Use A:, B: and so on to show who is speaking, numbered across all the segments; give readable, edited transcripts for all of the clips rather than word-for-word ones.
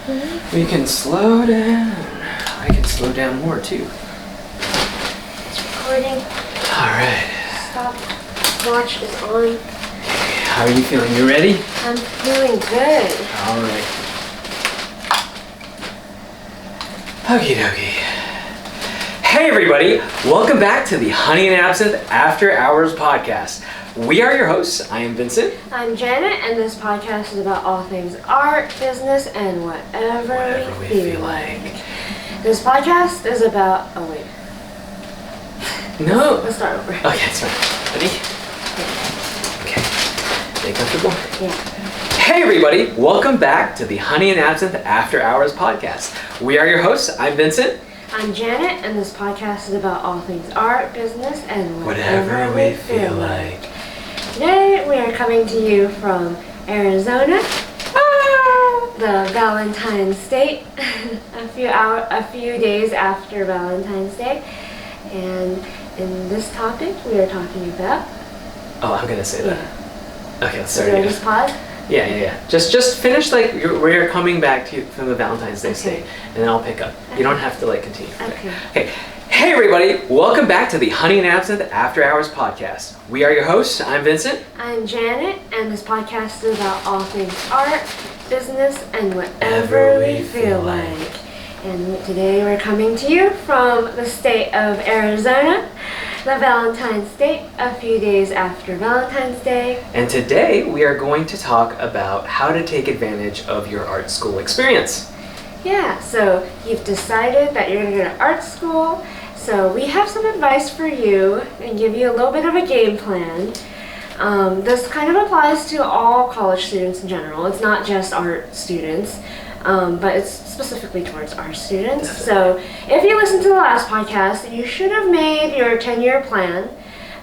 A: We can slow down. I can slow down more too.
B: It's recording.
A: Alright.
B: Stopwatch is on.
A: How are you feeling? You ready?
B: I'm feeling good.
A: Alright. Okie dokie. Hey everybody! Welcome back to the Honey and Absinthe After Hours podcast. We are your hosts. I am Vincent.
B: I'm Janet, and this podcast is about all things art, business, and whatever we feel like. This podcast is about... Oh, wait.
A: No.
B: Let's start over.
A: Okay, it's fine. Ready? Okay. Stay comfortable?
B: Yeah.
A: Hey everybody! Welcome back to the Honey and Absinthe After Hours podcast. We are your hosts. I'm Vincent.
B: I'm Janet, and this podcast is about all things art, business, and
A: whatever we feel like.
B: Today we are coming to you from Arizona, the Valentine's State, a few days after Valentine's Day, and in this topic we are talking about.
A: Oh, I'm gonna say that. Okay, let's start
B: again.
A: again.
B: Just pause.
A: Yeah. Just finish where you're coming back to from the Valentine's Day state, and then I'll pick up. You don't have to continue. Okay. Hey everybody, welcome back to the Honey and Absinthe After Hours podcast. We are your hosts. I'm Vincent.
B: I'm Janet, and this podcast is about all things art, business, and whatever we feel like. And today we're coming to you from the state of Arizona, the Valentine's State, a few days after Valentine's Day.
A: And today we are going to talk about how to take advantage of your art school experience.
B: Yeah, so you've decided that you're going to go to art school. So we have some advice for you and give you a little bit of a game plan. This kind of applies to all college students in general. It's not just art students, but it's specifically towards art students. So if you listened to the last podcast, you should have made your 10-year plan.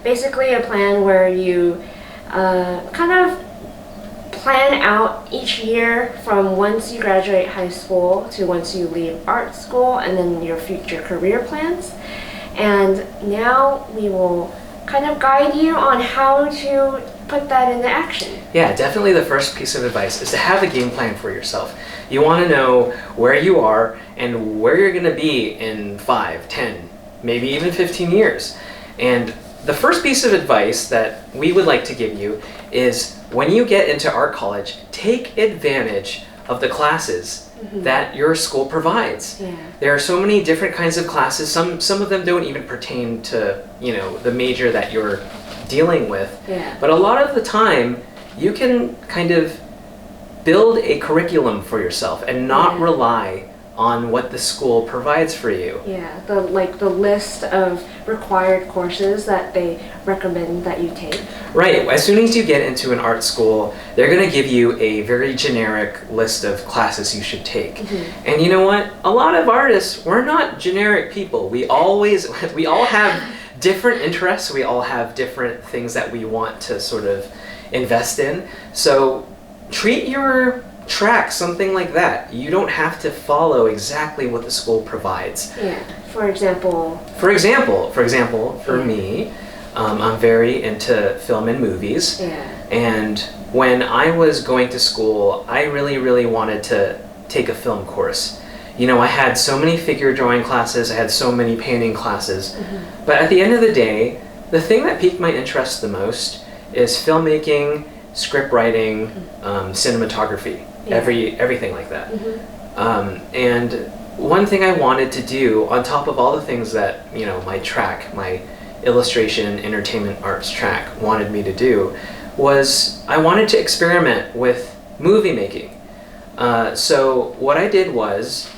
B: Basically a plan where you kind of plan out each year from once you graduate high school to once you leave art school, and then your future career plans. And now we will kind of guide you on how to put that into action.
A: Yeah, definitely the first piece of advice is to have a game plan for yourself. You want to know where you are and where you're going to be in 5, 10, maybe even 15 years. And the first piece of advice that we would like to give you is when you get into art college, take advantage of the classes that your school provides.
B: Yeah.
A: There are so many different kinds of classes. Some of them don't even pertain to, the major that you're dealing with.
B: Yeah.
A: But a lot of the time, you can kind of build a curriculum for yourself and not rely on what the school provides for you.
B: Yeah, the list of required courses that they recommend that you take.
A: Right. As soon as you get into an art school, they're going to give you a very generic list of classes you should take. And you know what? A lot of artists, we're not generic people. We all have different interests. We all have different things that we want to sort of invest in. So treat your track something like that. You don't have to follow exactly what the school provides.
B: Yeah. For example,
A: for me, I'm very into film and movies.
B: Yeah.
A: And when I was going to school, I really, really wanted to take a film course. I had so many figure drawing classes, I had so many painting classes. But at the end of the day, the thing that piqued my interest the most is filmmaking, script writing, cinematography, everything like that. And one thing I wanted to do on top of all the things that my illustration, entertainment, arts track wanted me to do was I wanted to experiment with movie making. So what I did was,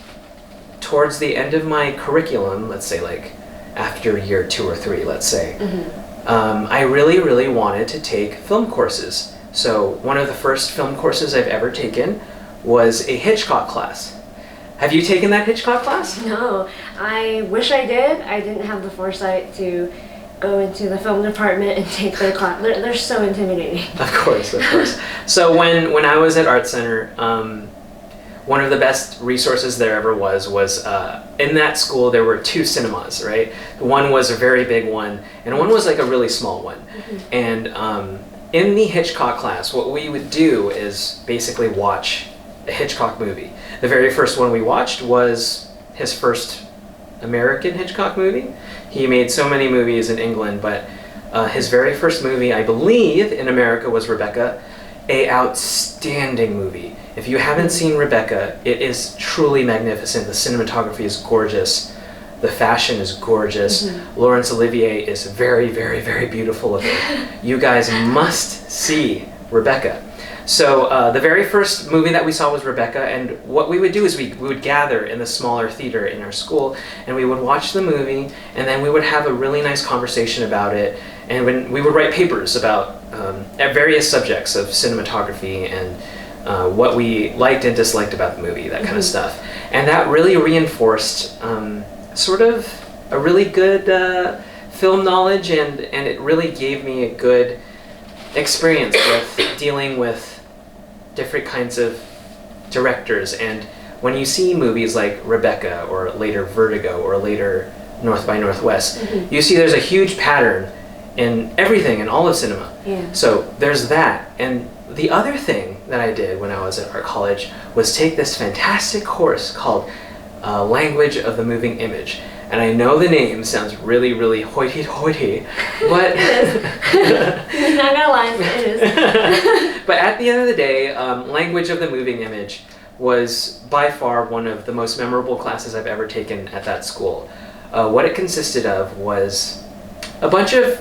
A: towards the end of my curriculum, let's say after year 2 or 3, let's say, I really, really wanted to take film courses. So one of the first film courses I've ever taken was a Hitchcock class. Have you taken that Hitchcock class?
B: No, I wish I did. I didn't have the foresight to go into the film department and take their class. They're so intimidating.
A: Of course. So when I was at Art Center, one of the best resources there ever was in that school there were 2 cinemas, right? One was a very big one, and one was a really small one. And in the Hitchcock class, what we would do is basically watch a Hitchcock movie. The very first one we watched was his first American Hitchcock movie. He made so many movies in England, but his very first movie, I believe, in America was Rebecca, a outstanding movie. If you haven't seen Rebecca, it is truly magnificent. The cinematography is gorgeous. The fashion is gorgeous. Laurence Olivier is very, very, very beautiful looking. You guys must see Rebecca. So the very first movie that we saw was Rebecca, and what we would do is we would gather in the smaller theater in our school, and we would watch the movie, and then we would have a really nice conversation about it, and when we would write papers about various subjects of cinematography and what we liked and disliked about the movie, that kind of stuff. And that really reinforced sort of a really good film knowledge, and it really gave me a good experience with dealing with different kinds of directors. And when you see movies like Rebecca or later Vertigo or later North by Northwest, you see there's a huge pattern in everything in all of cinema. So there's that. And the other thing that I did when I was at art college was take this fantastic course called Language of the Moving Image. And I know the name sounds really, really hoity-toity, but
B: not gonna lie, it is.
A: But at the end of the day, Language of the Moving Image was by far one of the most memorable classes I've ever taken at that school. What it consisted of was a bunch of,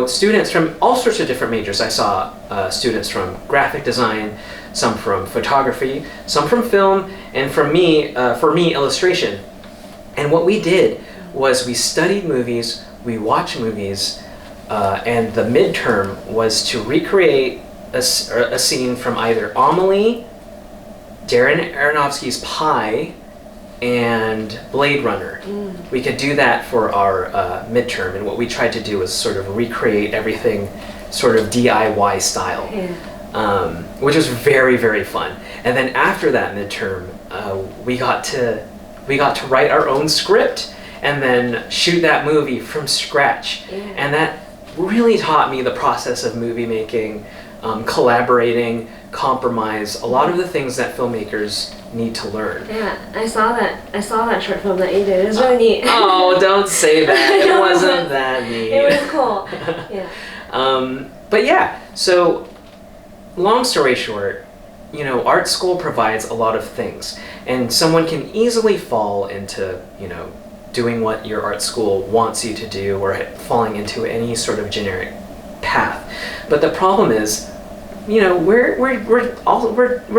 A: students from all sorts of different majors. I saw students from graphic design, some from photography, some from film, and for me, illustration. And what we did was we studied movies, we watched movies, and the midterm was to recreate a scene from either Amelie, Darren Aronofsky's Pi, and Blade Runner. We could do that for our midterm, and what we tried to do was sort of recreate everything sort of DIY style, which was very, very fun. And then after that midterm, we got to write our own script and then shoot that movie from scratch. And that really taught me the process of movie making, collaborating, compromise, a lot of the things that filmmakers need to learn.
B: Yeah, I saw that short film that you did. It was really neat.
A: Oh, don't say that. It wasn't that neat.
B: It was cool. Yeah.
A: But yeah, so long story short, art school provides a lot of things, and someone can easily fall into, doing what your art school wants you to do, or falling into any sort of generic path. But the problem is, we're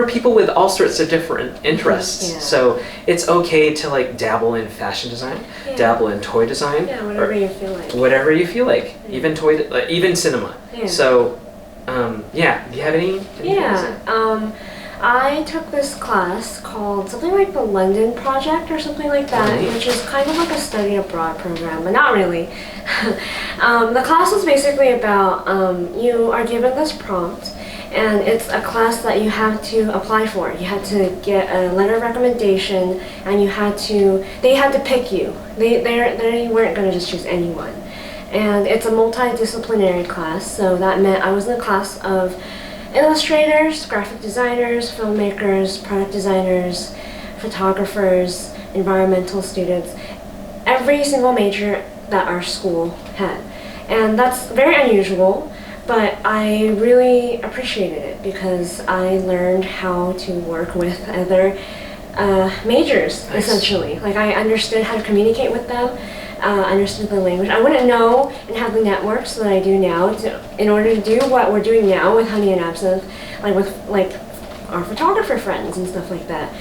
A: people with all sorts of different interests. So it's okay to like dabble in fashion design, dabble in toy design,
B: whatever you feel like.
A: Whatever you feel like, even even cinema. So, do you have anything to say?
B: I took this class called something like the London Project or something like that, which is kind of like a study abroad program, but not really. The class was basically about you are given this prompt, and it's a class that you have to apply for. You had to get a letter of recommendation, and they had to pick you. They weren't going to just choose anyone. And it's a multidisciplinary class, so that meant I was in a class of illustrators, graphic designers, filmmakers, product designers, photographers, environmental students, every single major that our school had. And that's very unusual, but I really appreciated it because I learned how to work with other majors, essentially. Like, I understood how to communicate with them, understood the language. I wouldn't know and have the networks that I do now in order to do what we're doing now with Honey and Absinthe, like with our photographer friends and stuff like that,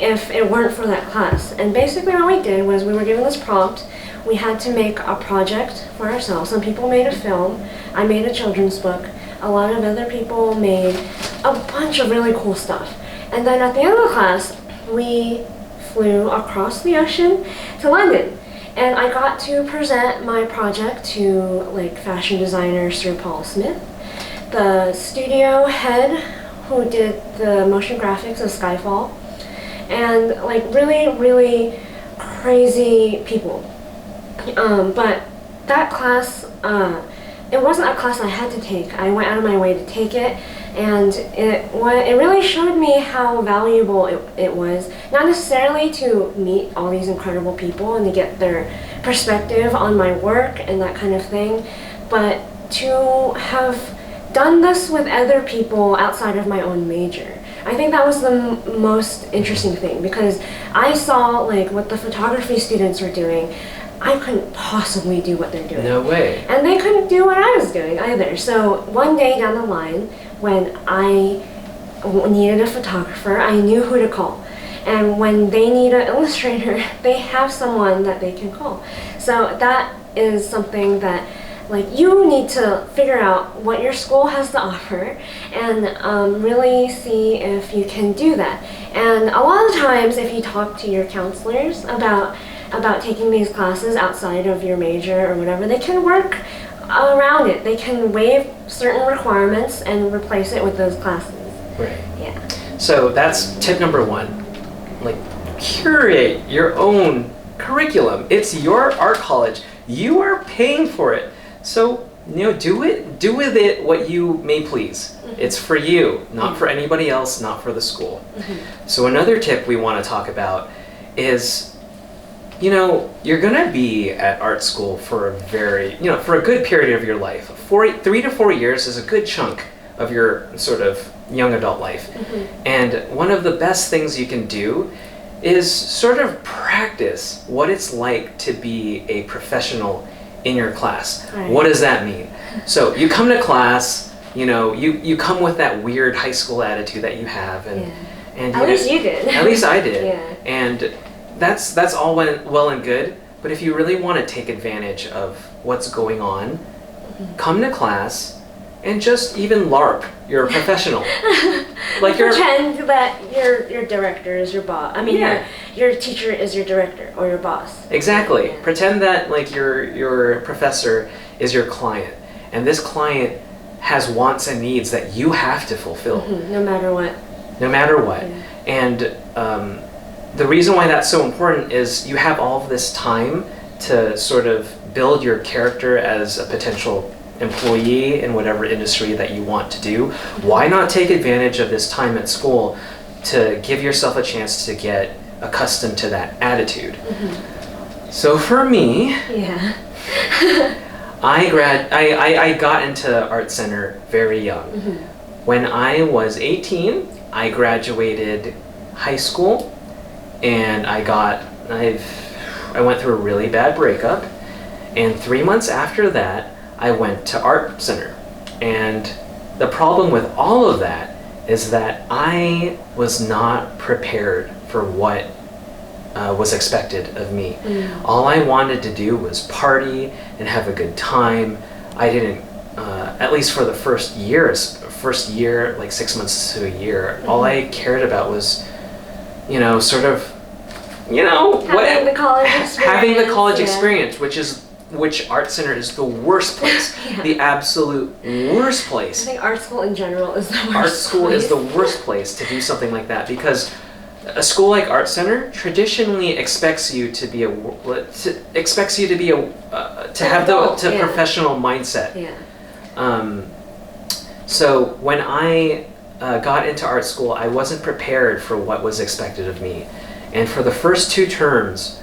B: if it weren't for that class. And basically what we did was we were given this prompt. We had to make a project for ourselves. Some people made a film. I made a children's book. A lot of other people made a bunch of really cool stuff. And then at the end of the class, we flew across the ocean to London. And I got to present my project to like fashion designer Sir Paul Smith, the studio head who did the motion graphics of Skyfall, and like really, really crazy people. But that class, it wasn't a class I had to take. I went out of my way to take it And it really showed me how valuable it was, not necessarily to meet all these incredible people and to get their perspective on my work and that kind of thing, but to have done this with other people outside of my own major. I think that was the most interesting thing, because I saw like what the photography students were doing. I couldn't possibly do what they're doing.
A: No way.
B: And they couldn't do what I was doing either. So one day down the line, when I needed a photographer, I knew who to call. And when they need an illustrator, they have someone that they can call. So that is something that like you need to figure out what your school has to offer and really see if you can do that. And a lot of times if you talk to your counselors about taking these classes outside of your major or whatever, they can work around it. They can waive certain requirements and replace it with those classes.
A: Right.
B: Yeah.
A: So that's tip number one. Like, curate your own curriculum. It's your art college. You are paying for it. So, do with it what you may please. Mm-hmm. It's for you, not for anybody else, not for the school. Mm-hmm. So another tip we want to talk about is, you're gonna be at art school for a good period of your life. 3 to 4 years is a good chunk of your sort of young adult life. Mm-hmm. And one of the best things you can do is sort of practice what it's like to be a professional in your class. Right. What does that mean? So you come to class, you come with that weird high school attitude that you have, and
B: at least you did.
A: At least I did.
B: Yeah.
A: And that's all well and good, but if you really want to take advantage of what's going on, mm-hmm. come to class and just even LARP. You're a professional. Like
B: pretend that your director is your boss. I mean, your teacher is your director or your boss.
A: Exactly.
B: Yeah.
A: Pretend that like your professor is your client, and this client has wants and needs that you have to fulfill.
B: Mm-hmm. No matter what.
A: No matter what.
B: Yeah.
A: And the reason why that's so important is you have all of this time to sort of build your character as a potential employee in whatever industry that you want to do. Why not take advantage of this time at school to give yourself a chance to get accustomed to that attitude? Mm-hmm. So for me, I got into Art Center very young. Mm-hmm. When I was 18, I graduated high school, and I went through a really bad breakup, and 3 months after that, I went to Art Center. And the problem with all of that is that I was not prepared for what was expected of me. Mm. All I wanted to do was party and have a good time. I didn't, at least for the first year, like 6 months to a year, mm-hmm. all I cared about was, having the college experience, which Art Center is the worst place, the absolute worst place.
B: I think art school in general is the worst.
A: Art school is the worst place to do something like that, because a school like Art Center traditionally expects you to be professional mindset. Yeah. So when I got into art school, I wasn't prepared for what was expected of me, and for the first 2 terms,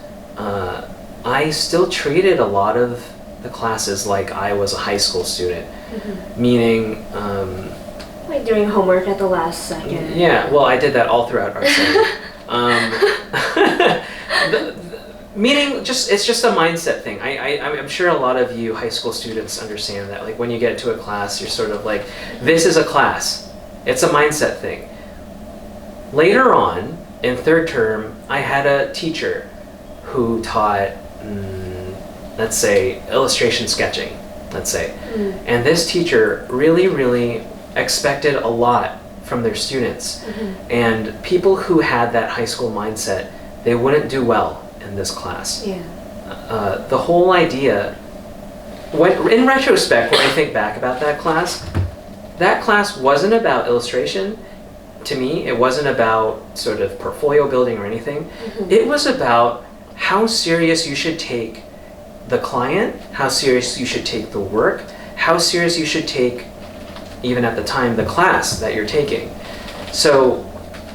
A: I still treated a lot of the classes like I was a high school student, mm-hmm. meaning
B: like doing homework at the last second.
A: Yeah, well, I did that all throughout Art Center. Meaning, it's just a mindset thing. I'm sure a lot of you high school students understand that. Like when you get into a class, you're sort of like, this is a class. It's a mindset thing. Later on, in 3rd term, I had a teacher who taught, let's say, illustration sketching, let's say. Mm. And this teacher really, really expected a lot from their students. Mm-hmm. And people who had that high school mindset, they wouldn't do well in this class. Yeah. The whole idea, in retrospect, when I think back about that class wasn't about illustration. To me, it wasn't about sort of portfolio building or anything. Mm-hmm. It was about how serious you should take the client, how serious you should take the work, how serious you should take even at the time, the class that you're taking. So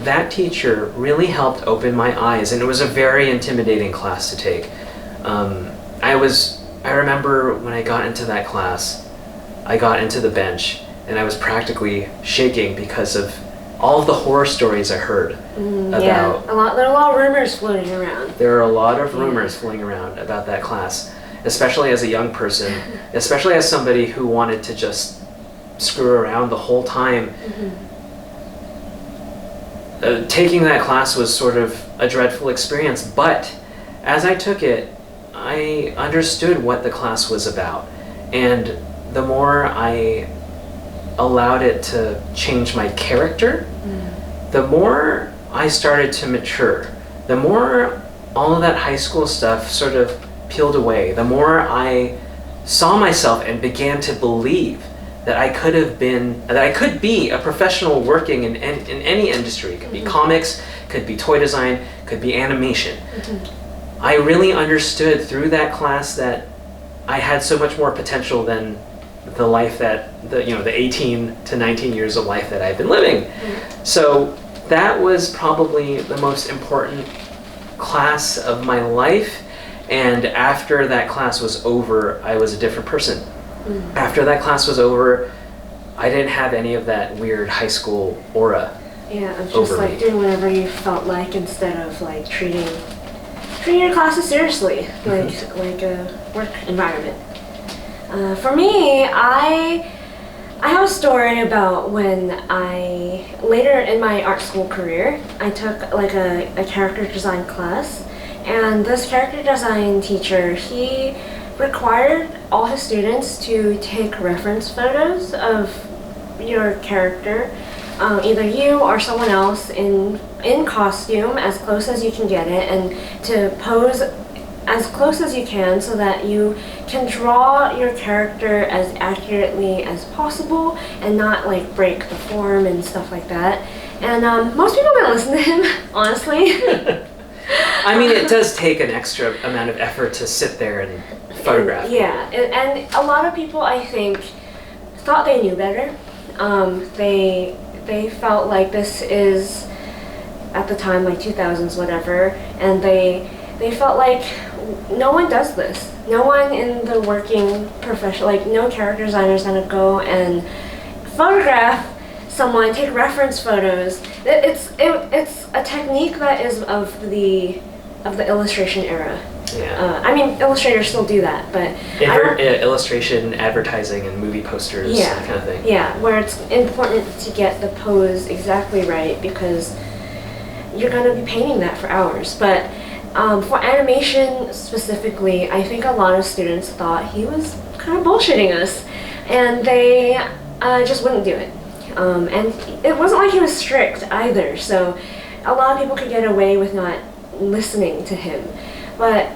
A: that teacher really helped open my eyes, and it was a very intimidating class to take. I remember when I got into that class, I got into the bench, and I was practically shaking because of all of the horror stories I heard about.
B: Yeah, there are a lot of rumors floating around.
A: There are a lot of rumors floating around about that class, especially as a young person, especially as somebody who wanted to just screw around the whole time. Taking that class was sort of a dreadful experience, but as I took it, I understood what the class was about, and the more I allowed it to change my character, the more I started to mature. The more all of that high school stuff sort of peeled away, the more I saw myself and began to believe that I could be a professional working in any industry. It could be comics, could be toy design, could be animation. I really understood through that class that I had so much more potential than the life the 18 to 19 years of life that I've been living. So that was probably the most important class of my life, and after that class was over, I was a different person. After that class was over, I didn't have any of that weird high school aura.
B: Yeah, I'm just like doing whatever you felt like instead of like treating your classes seriously, like a work environment. For me, I have a story about when later in my art school career, I took like a character design class, and this character design teacher, he required all his students to take reference photos of your character, either you or someone else in costume as close as you can get it, and to pose as close as you can so that you can draw your character as accurately as possible and not like break the form and stuff like that. And most people don't listen to him, honestly.
A: I mean, it does take an extra amount of effort to sit there and photograph.
B: And a lot of people, I think, thought they knew better. They felt like this is, at the time, like 2000s, whatever, and they felt like no one does this. No one in the working profession, like no character designer is gonna go and photograph someone, take reference photos. It's a technique that is of the illustration era.
A: Yeah.
B: I mean, illustrators still do that, but
A: illustration, advertising, and movie posters, that kind of thing.
B: Yeah, where it's important to get the pose exactly right because you're gonna be painting that for hours. But for animation specifically, I think a lot of students thought he was kind of bullshitting us, and they just wouldn't do it. And it wasn't like he was strict either, so a lot of people could get away with not listening to him. But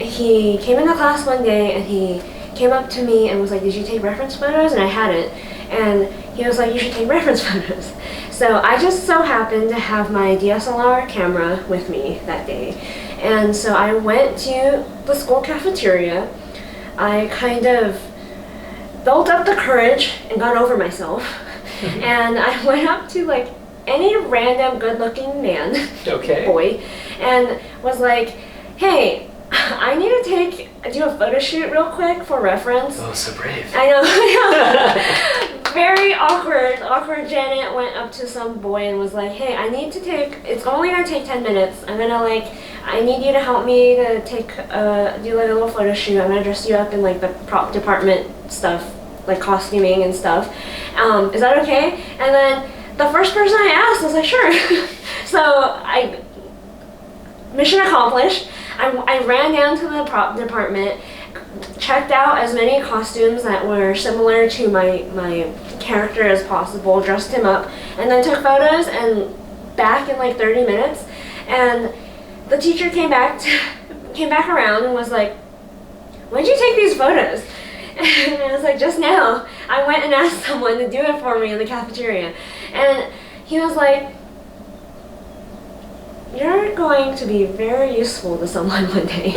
B: he came into class one day and he came up to me and was like, "Did you take reference photos?" And I hadn't. And he was like, "You should take reference photos." So I just so happened to have my DSLR camera with me that day. And so I went to the school cafeteria. I kind of built up the courage and got over myself. And I went up to like any random good-looking man, boy, and was like, "Hey, I need to do a photo shoot real quick for reference."
A: Oh, so brave.
B: I know. Very awkward Janet went up to some boy and was like, "Hey, it's only gonna take 10 minutes. I need you to help me to do like a little photo shoot. I'm gonna dress you up in like the prop department stuff, like costuming and stuff. Is that okay?" And then the first person I asked was like, "Sure." So mission accomplished. I ran down to the prop department, checked out as many costumes that were similar to my character as possible, dressed him up, and then took photos and back in like 30 minutes. And the teacher came back around and was like, "When did you take these photos?" And I was like, "Just now. I went and asked someone to do it for me in the cafeteria." And he was like, "You're going to be very useful to someone one day."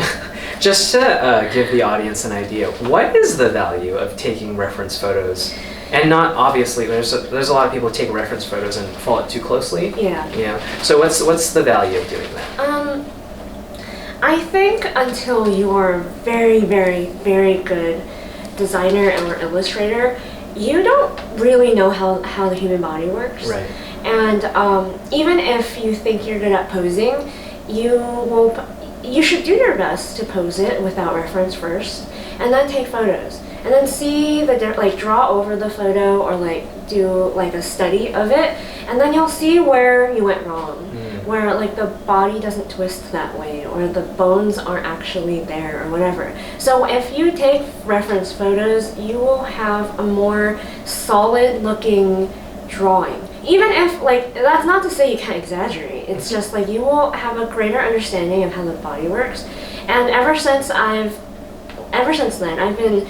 A: Just to give the audience an idea, what is the value of taking reference photos And not obviously, there's a lot of people who take reference photos and follow it too closely.
B: Yeah.
A: So what's the value of doing that?
B: I think until you are a very, very, very good designer or illustrator, you don't really know how the human body works.
A: Right.
B: And even if you think you're good at posing, you should do your best to pose it without reference first, and then take photos, and then see draw over the photo, or do a study of it, and then you'll see where you went wrong, where the body doesn't twist that way, or the bones aren't actually there, or whatever. So if you take reference photos, you will have a more solid looking drawing. Even if, that's not to say you can't exaggerate. It's just you will have a greater understanding of how the body works. And ever since then, I've been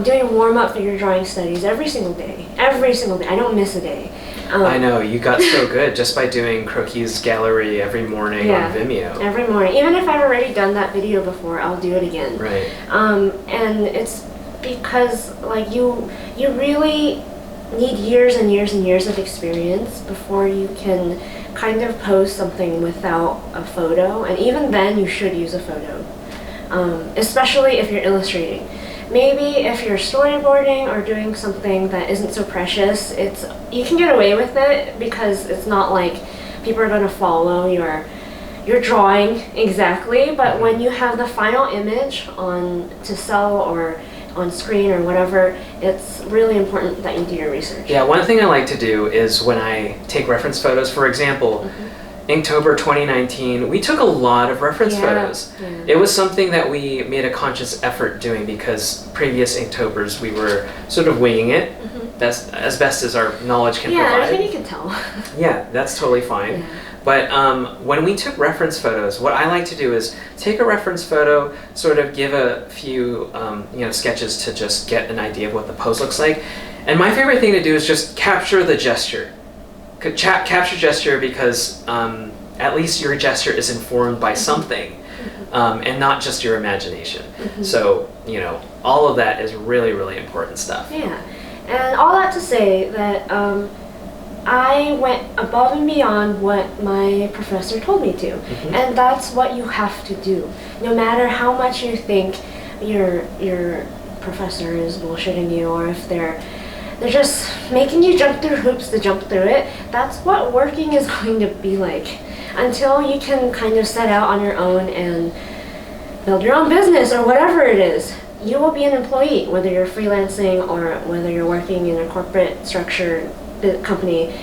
B: doing warm-up figure drawing studies every single day. I don't miss a day.
A: I know, you got so good just by doing Croquis Gallery every morning on Vimeo.
B: Every morning. Even if I've already done that video before, I'll do it again.
A: Right.
B: And it's because you really need years and years and years of experience before you can kind of post something without a photo, and even then you should use a photo, especially if you're illustrating. Maybe if you're storyboarding or doing something that isn't so precious, you can get away with it because it's not like people are going to follow your drawing exactly, but when you have the final image to sell or on screen or whatever, it's really important that you do your research.
A: Yeah, one thing I like to do is when I take reference photos, for example, Inktober 2019, we took a lot of reference photos.
B: Yeah.
A: It was something that we made a conscious effort doing because previous Inktobers we were sort of winging it as best as our knowledge can provide.
B: Yeah, I think you can tell.
A: Yeah, that's totally fine.
B: Yeah.
A: But when we took reference photos, what I like to do is take a reference photo, sort of give a few sketches to just get an idea of what the pose looks like. And my favorite thing to do is just capture the gesture. Capture gesture because at least your gesture is informed by something and not just your imagination. So, all of that is really, really important stuff.
B: Yeah, and all that to say that I went above and beyond what my professor told me to. And that's what you have to do. No matter how much you think your professor is bullshitting you, or if they're just making you jump through hoops to jump through it, that's what working is going to be like. Until you can kind of set out on your own and build your own business or whatever it is, you will be an employee, whether you're freelancing or whether you're working in a corporate structure company.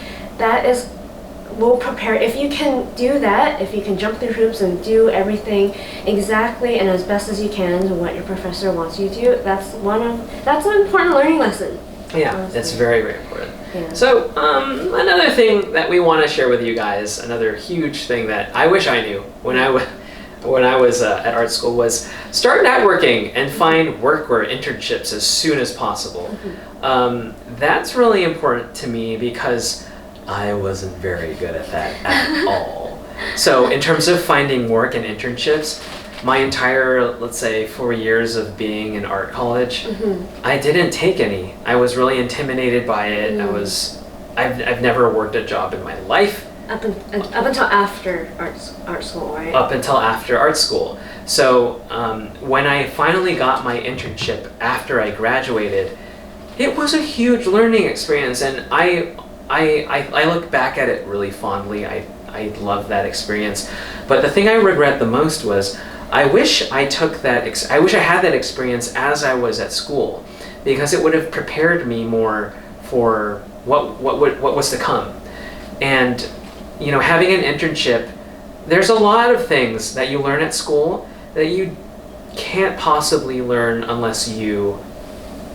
B: Will prepare. If you can do that, if you can jump through hoops and do everything exactly and as best as you can to what your professor wants you to, that's an important learning lesson.
A: Yeah,
B: honestly.
A: It's very, very important.
B: Yeah.
A: So another thing that we want to share with you guys, another huge thing that I wish I knew when I was at art school, was start networking and find work or internships as soon as possible. That's really important to me because I wasn't very good at that at all. So in terms of finding work and internships, my entire, let's say, 4 years of being in art college, I didn't take any. I was really intimidated by it. I've never worked a job in my life.
B: Up until after art school, right?
A: Up until after art school. So when I finally got my internship after I graduated, it was a huge learning experience, and I look back at it really fondly. I love that experience. But the thing I regret the most was I wish I had that experience as I was at school, because it would have prepared me more for what was to come. And having an internship, there's a lot of things that you learn at school that you can't possibly learn unless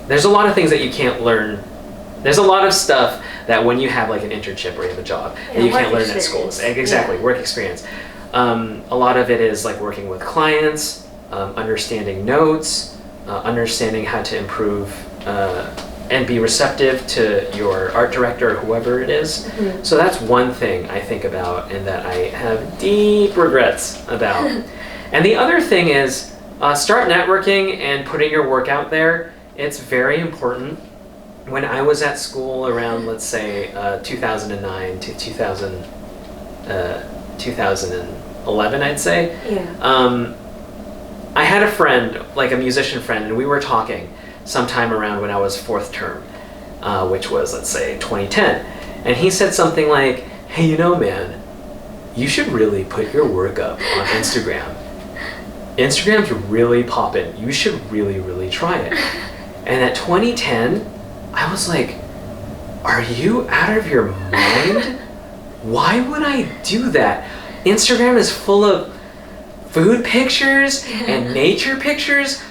A: there's a lot of things that you can't learn. There's a lot of stuff that when you have an internship or you have a job that you can't learn at school. Exactly, work experience. A lot of it is working with clients, understanding notes, understanding how to improve and be receptive to your art director or whoever it is. So that's one thing I think about and that I have deep regrets about. And the other thing is start networking and putting your work out there. It's very important. when I was at school around, let's say, 2009 to 2011, I'd say.
B: Yeah.
A: I had a friend, like a musician friend, and we were talking sometime around when I was fourth term, which was, let's say, 2010. And he said something like, hey, you know, man, you should really put your work up on Instagram. Instagram's really poppin'. You should really, really try it. And at 2010, I was like, are you out of your mind? Why would I do that? Instagram is full of food pictures and nature pictures.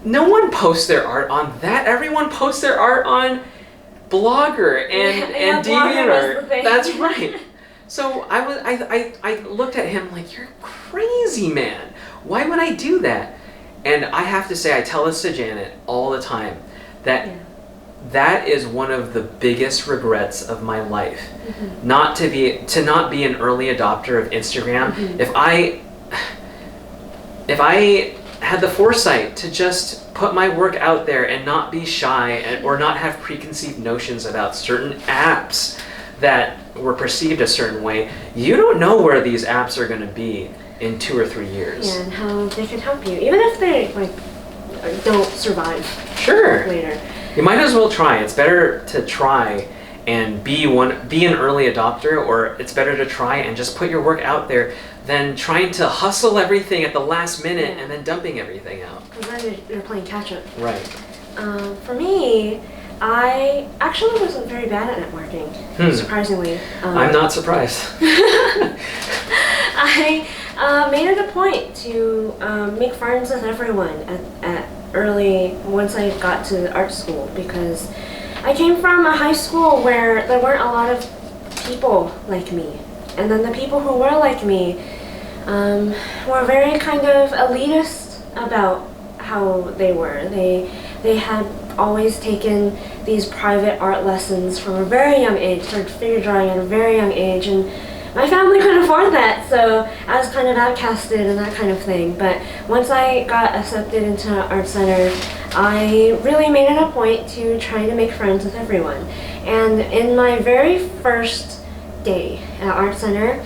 A: No one posts their art on that. Everyone posts their art on Blogger and DeviantArt. That's right. So I looked at him like, you're crazy, man. Why would I do that? And I have to say, I tell this to Janet all the time, that that is one of the biggest regrets of my life. Mm-hmm. Not to be an early adopter of Instagram. Mm-hmm. If I had the foresight to just put my work out there and not be shy or not have preconceived notions about certain apps that were perceived a certain way, you don't know where these apps are going to be in 2 or 3 years.
B: Yeah, and how they can help you, even if they don't survive.
A: Sure.
B: Later.
A: You might as well try. It's better to try and be an early adopter, or it's better to try and just put your work out there than trying to hustle everything at the last minute and then dumping everything out.
B: Because then you're playing catch up.
A: Right.
B: For me, I actually wasn't very bad at networking, surprisingly.
A: I'm not surprised.
B: I made it a point to make friends with everyone once I got to art school, because I came from a high school where there weren't a lot of people like me. And then the people who were like me were very kind of elitist about how they were. They had always taken these private art lessons from a very young age, started figure drawing at a very young age, and my family couldn't afford that, so I was kind of outcasted and that kind of thing. But once I got accepted into Art Center, I really made it a point to try to make friends with everyone. And in my very first day at Art Center,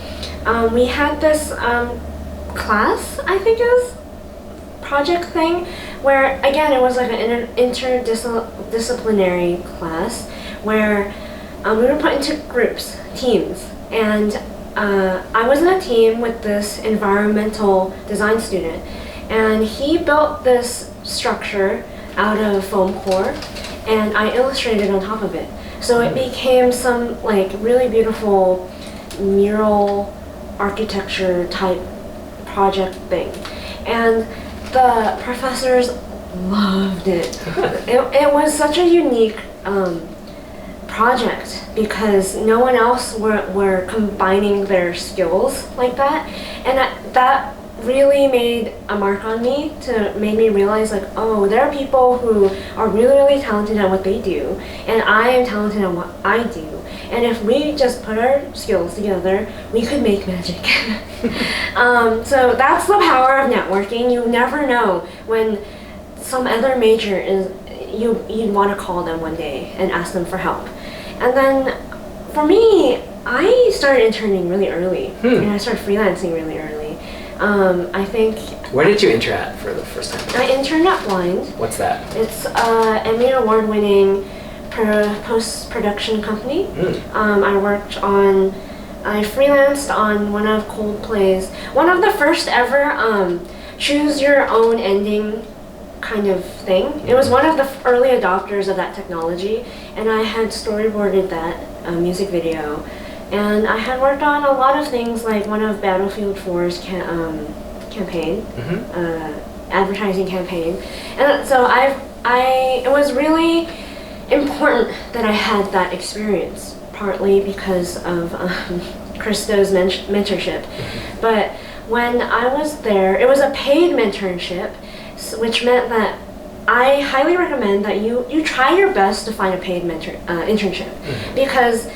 B: we had this class, I think it was, project thing, where again it was like an interdisciplinary class where we were put into groups, teams, and I was in a team with this environmental design student, and he built this structure out of foam core, and I illustrated on top of it. So it became some like really beautiful mural architecture type project thing. And the professors loved it. It was such a unique project because no one else were combining their skills like that. And that really made a mark on me, to make me realize like, oh, there are people who are really, really talented at what they do, and I am talented at what I do. And if we just put our skills together, we could make magic. So that's the power of networking. You never know when some other major is, you'd want to call them one day and ask them for help. And then for me, I started interning really early, and I started freelancing really early. I think...
A: Where did you intern at for the first time?
B: I interned at Blind.
A: What's that?
B: It's an Emmy Award-winning post-production company. I freelanced on one of Coldplay's, one of the first ever choose your own ending kind of thing. It was one of the early adopters of that technology, and I had storyboarded that music video. And I had worked on a lot of things, like one of Battlefield 4's campaign, advertising campaign. And so it was really important that I had that experience, partly because of Christo's mentorship. But when I was there, it was a paid mentorship, which meant that I highly recommend that you try your best to find a paid internship, because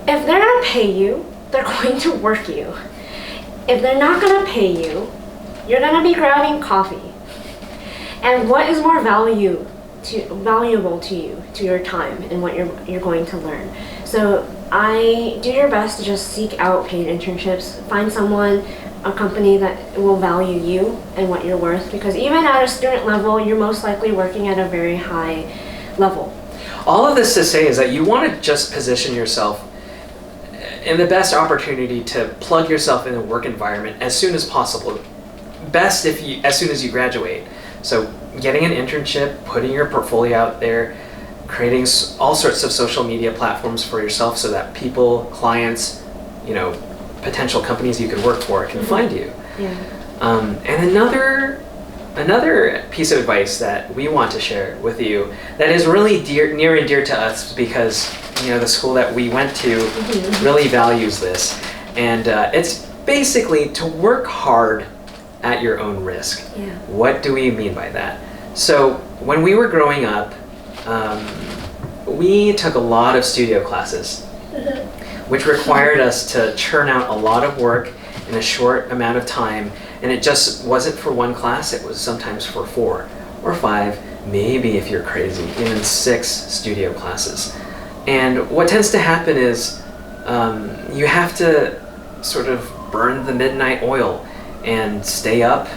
B: if they're going to pay you, they're going to work you. If they're not going to pay you, you're going to be grabbing coffee. And what is more value valuable to you, to your time and what you're going to learn. So I do your best to just seek out paid internships. Find someone, a company that will value you and what you're worth, because even at a student level, you're most likely working at a very high level.
A: All of this to say is that you want to just position yourself in the best opportunity to plug yourself in a work environment as soon as possible. Best as soon as you graduate. So getting an internship, putting your portfolio out there, creating all sorts of social media platforms for yourself so that people, clients, potential companies you could work for can find you.
B: Yeah.
A: And another piece of advice that we want to share with you that is really near and dear to us, because the school that we went to really values this, and it's basically to work hard at your own risk.
B: Yeah.
A: What do we mean by that? So when we were growing up, we took a lot of studio classes, which required us to churn out a lot of work in a short amount of time. And it just wasn't for one class, it was sometimes for 4 or 5, maybe if you're crazy, even 6 studio classes. And what tends to happen is you have to sort of burn the midnight oil and stay up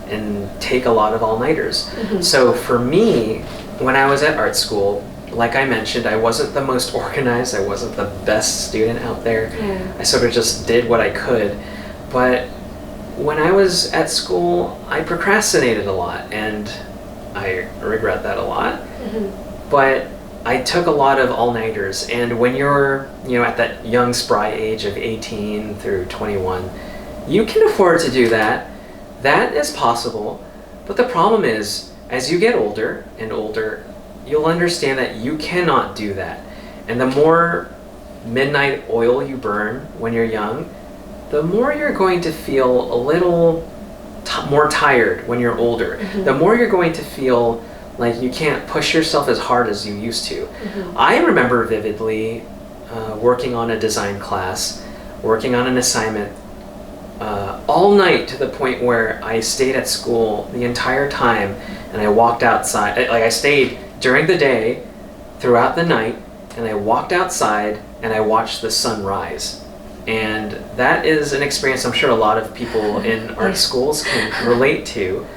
A: and take a lot of all-nighters. So for me, when I was at art school, like I mentioned, I wasn't the most organized, I wasn't the best student out there.
B: Yeah.
A: I sort of just did what I could. But when I was at school, I procrastinated a lot, and I regret that a lot. But I took a lot of all-nighters, and when you're, at that young, spry age of 18 through 21, you can afford to do that. That is possible. But the problem is, as you get older and older, you'll understand that you cannot do that. And the more midnight oil you burn when you're young, the more you're going to feel a little more tired when you're older. The more you're going to feel like you can't push yourself as hard as you used to. I remember vividly working on a design class, working on an assignment all night, to the point where I stayed at school the entire time, and I walked outside. Like, I stayed during the day, throughout the night, and I walked outside and I watched the sun rise. And that is an experience I'm sure a lot of people in art schools can relate to.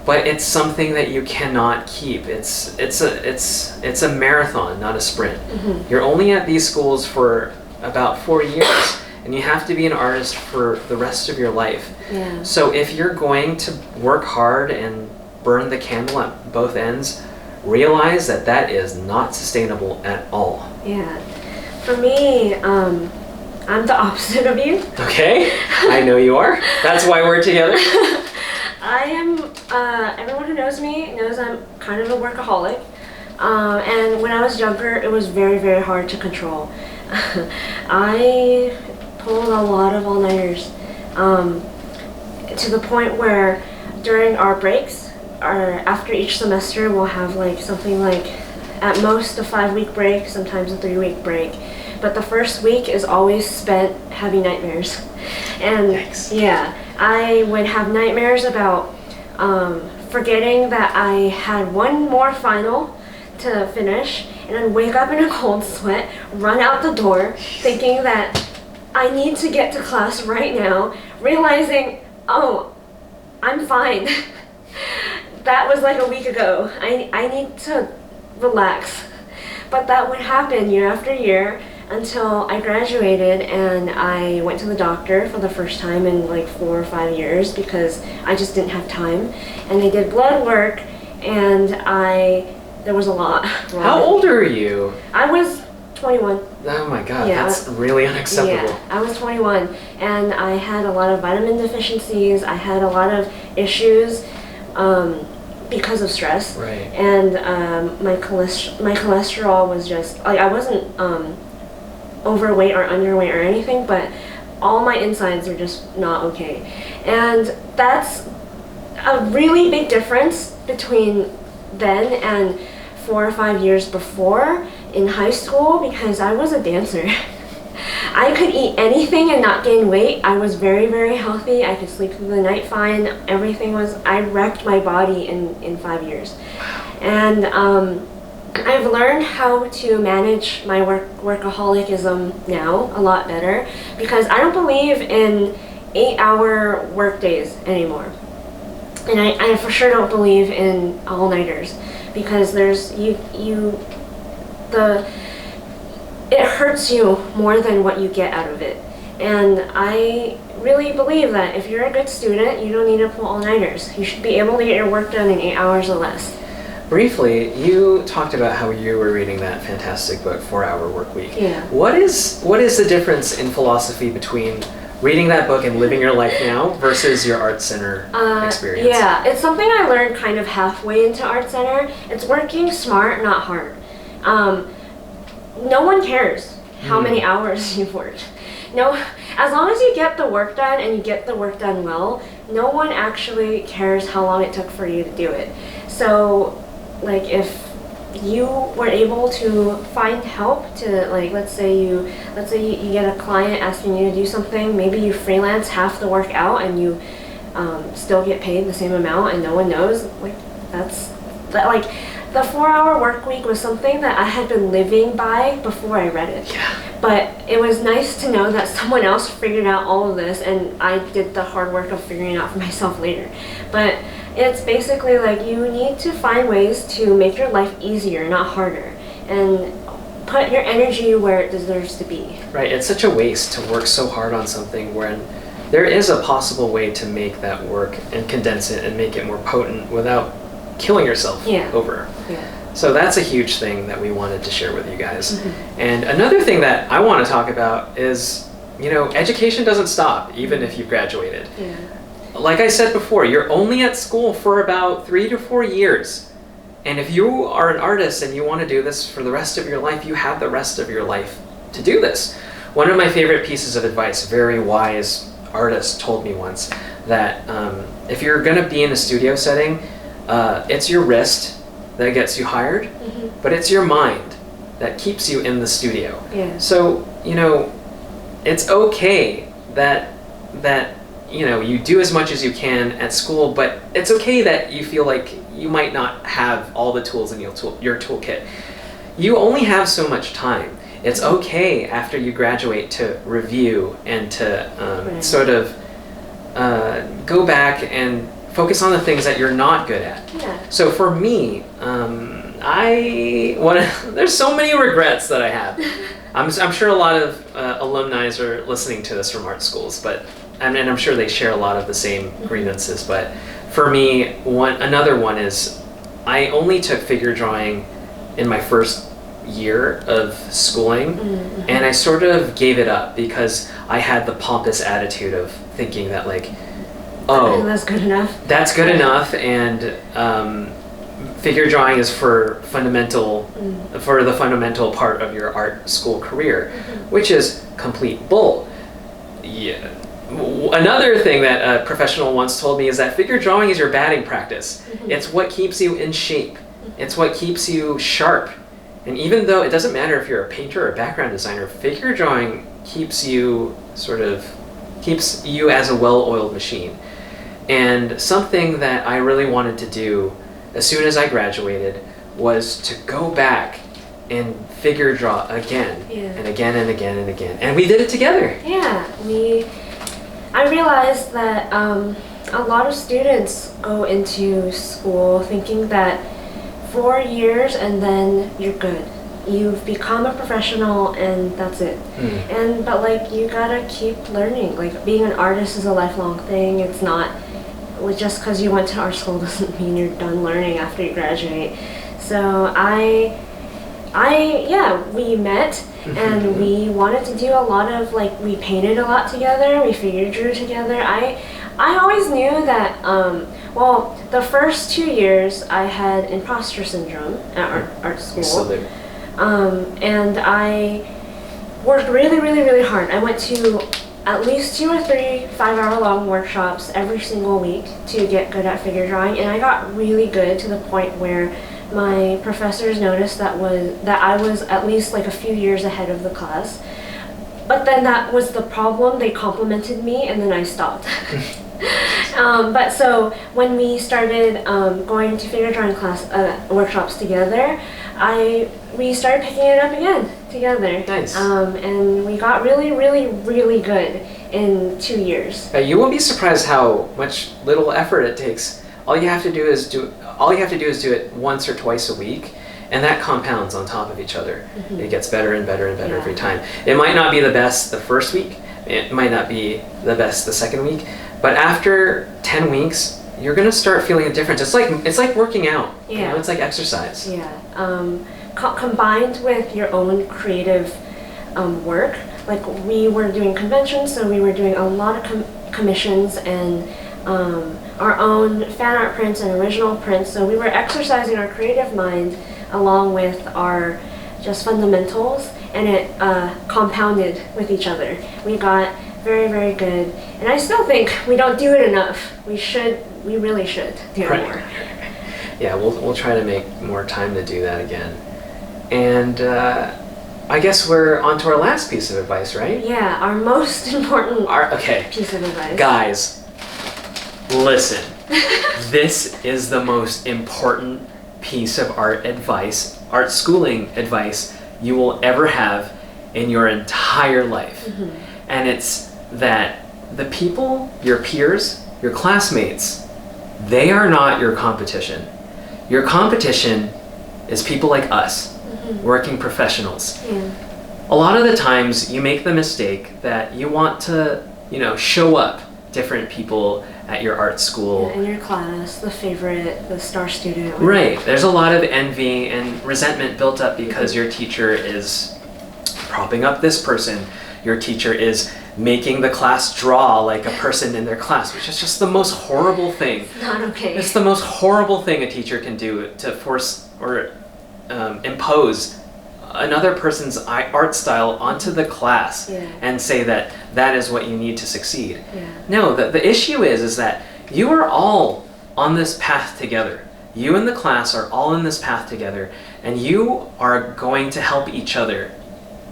A: But it's something that you cannot keep. It's a marathon, not a sprint. You're only at these schools for about 4 years, and you have to be an artist for the rest of your life.
B: Yeah.
A: So if you're going to work hard and burn the candle at both ends, realize that that is not sustainable at all.
B: Yeah. For me, I'm the opposite of you.
A: Okay, I know you are. That's why we're together.
B: I am, everyone who knows me knows I'm kind of a workaholic. And when I was younger, it was very, very hard to control. I pulled a lot of all-nighters, to the point where during our breaks, after each semester, we'll have something like at most a 5-week break, sometimes a 3-week break. But the first week is always spent having nightmares. And
A: Yikes.
B: Yeah, I would have nightmares about forgetting that I had one more final to finish, and then wake up in a cold sweat, run out the door, thinking that I need to get to class right now, realizing, oh, I'm fine. That was like a week ago. I need to relax. But that would happen year after year until I graduated, and I went to the doctor for the first time in 4 or 5 years because I just didn't have time. And they did blood work, and there was a lot wrong.
A: How old are you?
B: I was 21.
A: Oh my god,
B: Yeah.
A: that's really unacceptable.
B: Yeah, I was 21, and I had a lot of vitamin deficiencies. I had a lot of issues because of stress.
A: Right.
B: And my cholesterol was just, I wasn't overweight or underweight or anything, but all my insides were just not okay. And that's a really big difference between then and 4 or 5 years before in high school, because I was a dancer. I could eat anything and not gain weight. I was very, very healthy. I could sleep through the night fine. Everything was, I wrecked my body in 5 years. And I've learned how to manage my workaholicism now a lot better, because I don't believe in 8-hour work days anymore. And I for sure don't believe in all-nighters, because it hurts you more than what you get out of it. And I really believe that if you're a good student, you don't need to pull all-nighters. You should be able to get your work done in 8 hours or less.
A: Briefly, you talked about how you were reading that fantastic book, 4-Hour Workweek.
B: Yeah.
A: What is the difference in philosophy between reading that book and living your life now versus your Art Center experience?
B: Yeah, it's something I learned kind of halfway into Art Center. It's working smart, not hard. No one cares how many hours you've worked. No, as long as you get the work done and you get the work done well, no one actually cares how long it took for you to do it. So, like, if you were able to find help to, like, let's say you get a client asking you to do something, maybe you freelance half the work out and you still get paid the same amount and no one knows, like, the 4-hour work week was something that I had been living by before I read it.
A: Yeah.
B: But it was nice to know that someone else figured out all of this, and I did the hard work of figuring it out for myself later. But it's basically like you need to find ways to make your life easier, not harder, and put your energy where it deserves to be.
A: Right, it's such a waste to work so hard on something when there is a possible way to make that work and condense it and make it more potent without killing yourself over.
B: Yeah.
A: So that's a huge thing that we wanted to share with you guys. And another thing that I want to talk about is, education doesn't stop even if you've graduated.
B: Yeah.
A: Like I said before, you're only at school for about 3 to 4 years. And if you are an artist and you want to do this for the rest of your life, you have the rest of your life to do this. One of my favorite pieces of advice, a very wise artist told me once, that if you're going to be in a studio setting, it's your wrist that gets you hired, but it's your mind that keeps you in the studio.
B: Yeah.
A: So, it's okay that you do as much as you can at school, but it's okay that you feel like you might not have all the tools in your toolkit. You only have so much time. It's okay after you graduate to review and to sort of go back and focus on the things that you're not good at.
B: Yeah.
A: So for me, there's so many regrets that I have. I'm sure a lot of alumni are listening to this from art schools, but and I'm sure they share a lot of the same grievances. But for me, another one is I only took figure drawing in my first year of schooling, and I sort of gave it up because I had the pompous attitude of thinking that, like, oh,
B: that's good enough.
A: That's good enough, and figure drawing is for the fundamental part of your art school career, which is complete bull. Yeah. Another thing that a professional once told me is that figure drawing is your batting practice. It's what keeps you in shape. It's what keeps you sharp. And even though it doesn't matter if you're a painter or a background designer, figure drawing keeps you as a well-oiled machine. And something that I really wanted to do as soon as I graduated was to go back and figure draw again and again and again and again. And we did it together.
B: Yeah, I realized that a lot of students go into school thinking that 4 years and then you're good. You've become a professional and that's it. But like, you gotta keep learning. Like, being an artist is a lifelong thing. It's not just because you went to art school doesn't mean you're done learning after you graduate. So we met and we wanted to do a lot of, like, we painted a lot together, we figure drew together. I always knew that, the first 2 years I had imposter syndrome at art school.
A: Still do.
B: And I worked really, really, really hard. I went to at least 2 or 3 5-hour-long workshops every single week to get good at figure drawing, and I got really good to the point where my professors noticed that I was at least like a few years ahead of the class. but then that was the problem. They complimented me, and then I stopped. But so when we started going to figure drawing class workshops together, we started picking it up again together.
A: Nice.
B: And we got really, really, really good in 2 years.
A: You will be surprised how much little effort it takes. All you have to do is do it once or twice a week, and that compounds on top of each other. It gets better and better and better every time. It might not be the best the first week, it might not be the best the second week, but after 10 weeks, you're gonna start feeling a difference. It's like working out.
B: Yeah.
A: You know, it's like exercise.
B: Yeah. Combined with your own creative work, like we were doing conventions, so we were doing a lot of commissions and our own fan art prints and original prints. So we were exercising our creative mind along with our just fundamentals, and it compounded with each other. We got very, very good, and I still think we don't do it enough. We really should do it more.
A: Yeah, we'll try to make more time to do that again. And I guess we're on to our last piece of advice, right?
B: Yeah, our most important
A: Okay.
B: piece of advice.
A: Guys, listen. This is the most important piece of art schooling advice you will ever have in your entire life. And it's that the people, your peers, your classmates, they are not your competition. Your competition is people like us, working professionals.
B: Yeah.
A: A lot of the times you make the mistake that you want to, show up different people at your art school.
B: Yeah, in your class, the favorite, the star student.
A: Right. There's a lot of envy and resentment built up because your teacher is propping up this person. Your teacher is making the class draw like a person in their class, which is just the most horrible thing.
B: It's not okay.
A: It's the most horrible thing a teacher can do, to force or impose another person's art style onto the class and say that that is what you need to succeed.
B: Yeah.
A: No, the issue is that you are all on this path together. You and the class are all in this path together, and you are going to help each other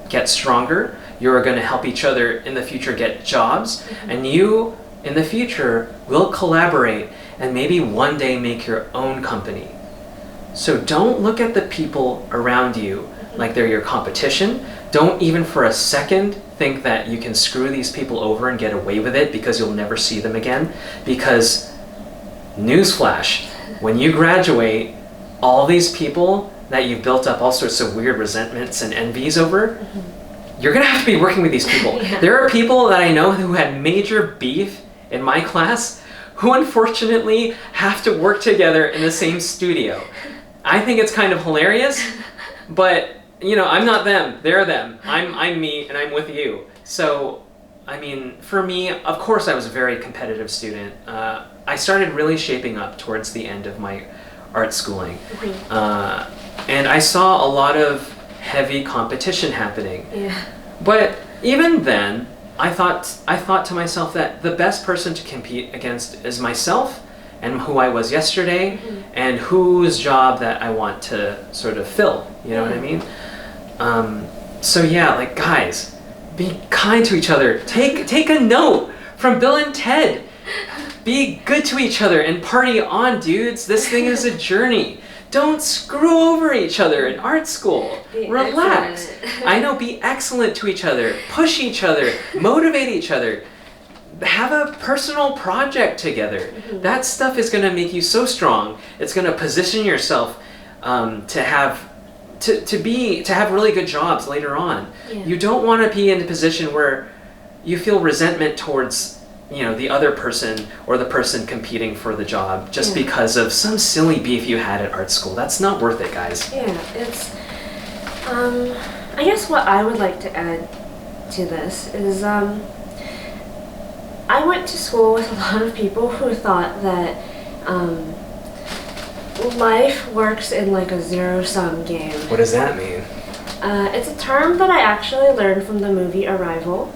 A: get stronger. You are going to help each other in the future get jobs, and you in the future will collaborate and maybe one day make your own company. So don't look at the people around you like they're your competition. Don't even for a second think that you can screw these people over and get away with it because you'll never see them again. Because, newsflash, when you graduate, all these people that you've built up all sorts of weird resentments and envies over, you're gonna have to be working with these people.
B: Yeah.
A: There are people that I know who had major beef in my class who unfortunately have to work together in the same studio. I think it's kind of hilarious, but I'm not them, they're them. I'm me, and I'm with you. So, for me, of course I was a very competitive student. I started really shaping up towards the end of my art schooling. And I saw a lot of heavy competition happening.
B: Yeah.
A: But even then, I thought to myself that the best person to compete against is myself and who I was yesterday and whose job that I want to sort of fill. You know what I mean? So yeah, guys, be kind to each other. Take a note from Bill and Ted. Be good to each other and party on, dudes. This thing is a journey. Don't screw over each other in art school. Relax.
B: Excellent.
A: I know, be excellent to each other. Push each other. Motivate each other. Have a personal project together. That stuff is going to make you so strong. It's going to position yourself to have really good jobs later on.
B: Yeah.
A: You don't want to be in a position where you feel resentment towards the other person or the person competing for the job just because of some silly beef you had at art school. That's not worth it, guys.
B: Yeah, it's I guess what I would like to add to this is I went to school with a lot of people who thought that life works in a zero-sum game.
A: What does that mean?
B: It's a term that I actually learned from the movie Arrival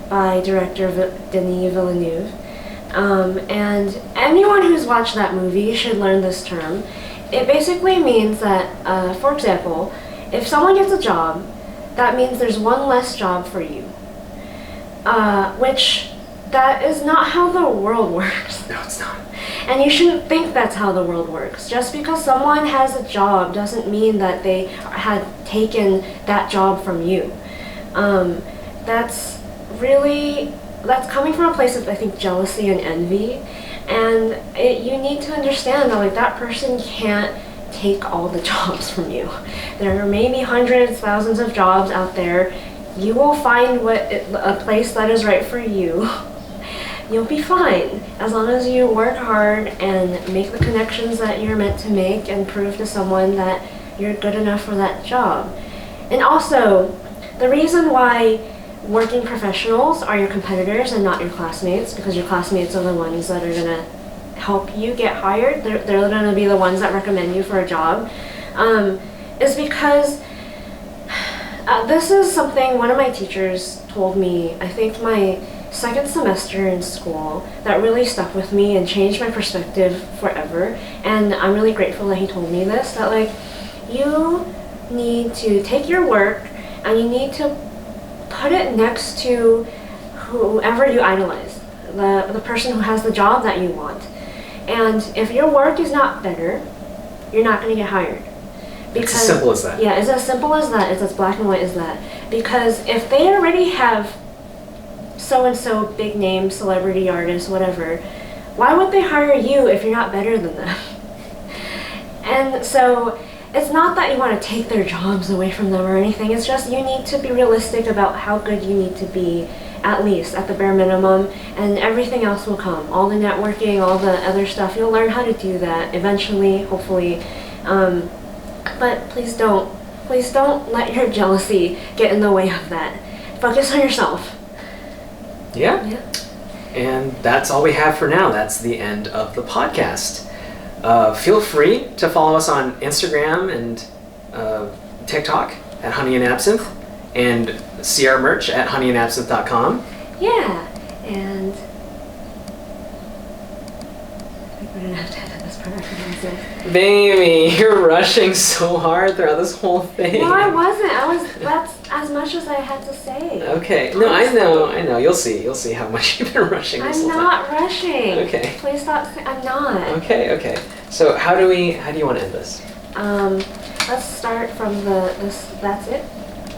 B: by director Denis Villeneuve. And anyone who's watched that movie should learn this term. It basically means that, for example, if someone gets a job, that means there's one less job for you. which that is not how the world works.
A: No, it's not.
B: And you shouldn't think that's how the world works. Just because someone has a job doesn't mean that they had taken that job from you. That's coming from a place of, I think, jealousy and envy. And you need to understand that like that person can't take all the jobs from you. There are maybe hundreds, thousands of jobs out there. You will find a place that is right for you. You'll be fine as long as you work hard and make the connections that you're meant to make and prove to someone that you're good enough for that job. And also, the reason why working professionals are your competitors and not your classmates, because your classmates are the ones that are going to help you get hired, they're going to be the ones that recommend you for a job, is because this is something one of my teachers told me, I think my second semester in school, that really stuck with me and changed my perspective forever. And I'm really grateful that he told me this, that like you need to take your work and you need to put it next to whoever you idolize, the person who has the job that you want. And if your work is not better, you're not going to get hired.
A: It's as simple as that.
B: Yeah, it's as simple as that. It's as black and white as that. Because if they already have so-and-so big name, celebrity artist, whatever, why would they hire you if you're not better than them? And so it's not that you want to take their jobs away from them or anything. It's just you need to be realistic about how good you need to be, at least at the bare minimum, and everything else will come. All the networking, all the other stuff, you'll learn how to do that eventually, hopefully. But please don't let your jealousy get in the way of that. Focus on yourself.
A: Yeah. And that's all we have for now. That's the end of the podcast. Feel free to follow us on Instagram and TikTok at Honey and Absinthe, and see our merch at honeyandabsinthe.com.
B: Yeah, and we're gonna have to edit this part.
A: Baby, you're rushing so hard throughout this whole thing.
B: No, I wasn't. That's as much as I had to say.
A: Okay. No, I know. You'll see how much you've been rushing this whole time.
B: I'm not rushing.
A: Okay.
B: Please stop. I'm not.
A: Okay. So how do you want to end this?
B: Let's start from that's it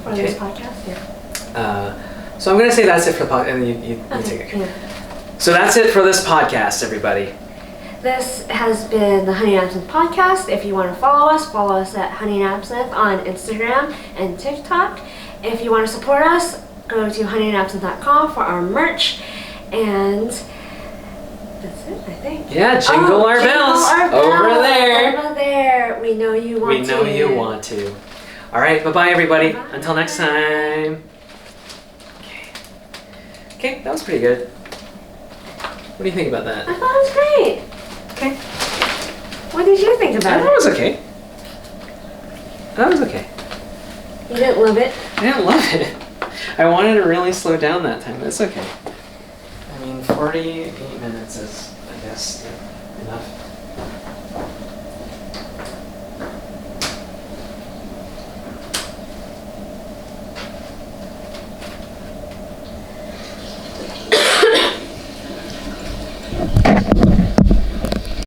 B: for this podcast. Yeah.
A: So I'm going to say that's it for the podcast, and you take it.
B: Yeah.
A: So that's it for this podcast, everybody.
B: This has been the Honey and Absinthe podcast. If you want to follow us at Honey and Absinthe on Instagram and TikTok. If you want to support us, go to honeyandabsinthe.com for our merch. And that's it, I think.
A: Yeah, jingle our bells. Over there.
B: Over there. We know you want
A: to. All right, bye-bye, everybody. Bye. Until next time. Okay, that was pretty good. What do you think about that?
B: I thought it was great.
A: Okay.
B: What did you think about it?
A: That was okay. That was okay.
B: You didn't love it?
A: I didn't love it. I wanted to really slow down that time, but it's okay. I mean, 48 minutes is, I guess, enough.